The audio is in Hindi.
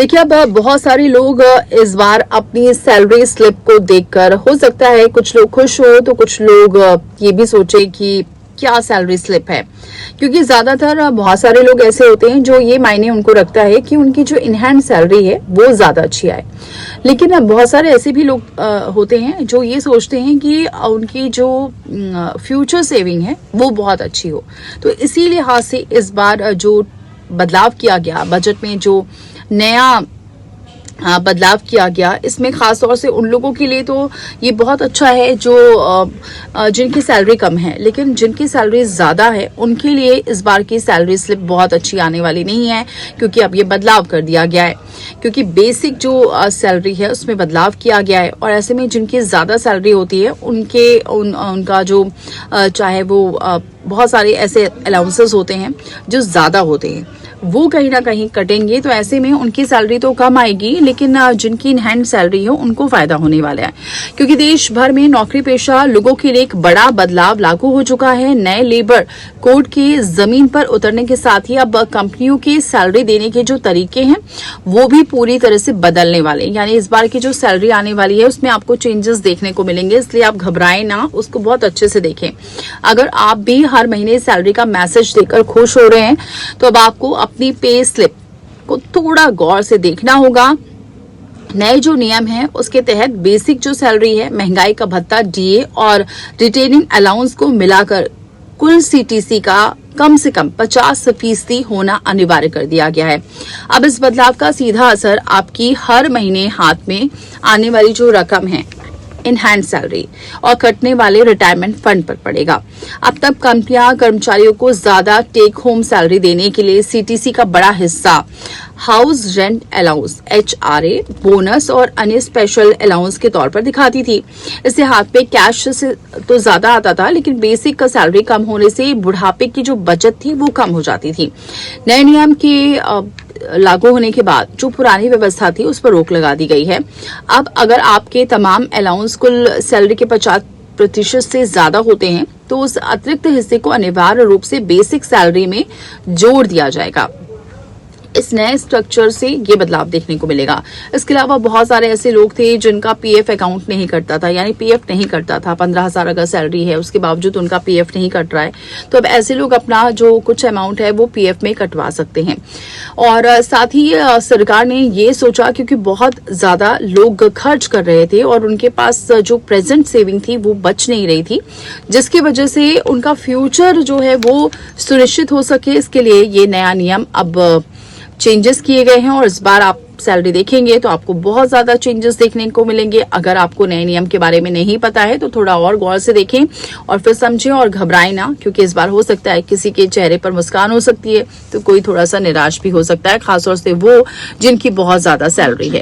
देखिए, अब बहुत सारे लोग इस बार अपनी सैलरी स्लिप को देखकर, हो सकता है कुछ लोग खुश हो तो कुछ लोग ये भी सोचे कि क्या सैलरी स्लिप है, क्योंकि ज्यादातर बहुत सारे लोग ऐसे होते हैं जो ये मायने उनको रखता है कि उनकी जो इन हैंड सैलरी है वो ज्यादा अच्छी आए। लेकिन बहुत सारे ऐसे भी लोग होते हैं जो ये सोचते हैं कि उनकी जो फ्यूचर सेविंग है वो बहुत अच्छी हो। तो इसी लिहाज से इस बार जो बदलाव किया गया बजट में, जो नया बदलाव किया गया, इसमें खास तौर से उन लोगों के लिए तो ये बहुत अच्छा है जो जिनकी सैलरी कम है, लेकिन जिनकी सैलरी ज्यादा है उनके लिए इस बार की सैलरी स्लिप बहुत अच्छी आने वाली नहीं है, क्योंकि अब ये बदलाव कर दिया गया है। क्योंकि बेसिक जो सैलरी है उसमें बदलाव किया गया है, और ऐसे में जिनकी ज्यादा सैलरी होती है उनका जो चाहे वो बहुत सारे ऐसे अलाउंसेस होते हैं जो ज्यादा होते हैं, वो कहीं ना कहीं कटेंगे। तो ऐसे में उनकी सैलरी तो कम आएगी, लेकिन जिनकी इन हैंड सैलरी हो उनको फायदा होने वाला है, क्योंकि देश भर में नौकरी पेशा लोगों के लिए एक बड़ा बदलाव लागू हो चुका है। नए लेबर कोड के जमीन पर उतरने के साथ ही अब कंपनियों की सैलरी देने के जो तरीके हैं वो भी पूरी तरह से बदलने वाले हैं। यानी इस बार की जो सैलरी आने वाली है उसमें आपको चेंजेस देखने को मिलेंगे, इसलिए आप घबराएं ना, उसको बहुत अच्छे से देखें। अगर आप भी हर महीने सैलरी का मैसेज देकर खुश हो रहे हैं तो अब आपको अपनी पे स्लिप को थोड़ा गौर से देखना होगा। नए जो नियम हैं उसके तहत बेसिक जो सैलरी है, महंगाई का भत्ता, डीए और रिटेनिंग अलाउंस को मिलाकर कुल सीटीसी का कम से कम 50% होना अनिवार्य कर दिया गया है। अब इस बदलाव का सीधा असर आपकी हर महीने हाथ में आने वाली जो रकम है इन हैंड सैलरी और कटने वाले रिटायरमेंट फंड पर पड़ेगा। अब तक कंपनियां कर्मचारियों को ज्यादा टेक होम सैलरी देने के लिए सीटीसी का बड़ा हिस्सा house rent allowance, HRA, bonus और अन्य स्पेशल अलाउंस के तौर पर दिखाती थी। इससे हाथ पे कैश से तो ज्यादा आता था, लेकिन बेसिक का सैलरी कम होने से बुढ़ापे की जो बचत थी वो कम हो जाती थी। नए नियम के लागू होने के बाद जो पुरानी व्यवस्था थी उस पर रोक लगा दी गई है। अब अगर आपके तमाम अलाउंस कुल सैलरी के 50% से ज्यादा होते हैं तो उस अतिरिक्त हिस्से को अनिवार्य रूप से बेसिक सैलरी में जोड़ दिया जाएगा। इस नए स्ट्रक्चर से ये बदलाव देखने को मिलेगा। इसके अलावा बहुत सारे ऐसे लोग थे जिनका पीएफ अकाउंट नहीं करता था, यानी पीएफ नहीं करता था। 15,000 अगर सैलरी है उसके बावजूद उनका पीएफ नहीं कट रहा है, तो अब ऐसे लोग अपना जो कुछ अमाउंट है वो पीएफ में कटवा सकते हैं। और साथ ही सरकार ने ये सोचा, क्योंकि बहुत ज्यादा लोग खर्च कर रहे थे और उनके पास जो प्रेजेंट सेविंग थी वो बच नहीं रही थी, जिसकी वजह से उनका फ्यूचर जो है वो सुनिश्चित हो सके, इसके लिए ये नया नियम अब चेंजेस किए गए हैं। और इस बार आप सैलरी देखेंगे तो आपको बहुत ज्यादा चेंजेस देखने को मिलेंगे। अगर आपको नए नियम के बारे में नहीं पता है तो थोड़ा और गौर से देखें और फिर समझें और घबराएं ना, क्योंकि इस बार हो सकता है किसी के चेहरे पर मुस्कान हो सकती है तो कोई थोड़ा सा निराश भी हो सकता है, खासतौर से वो जिनकी बहुत ज्यादा सैलरी है।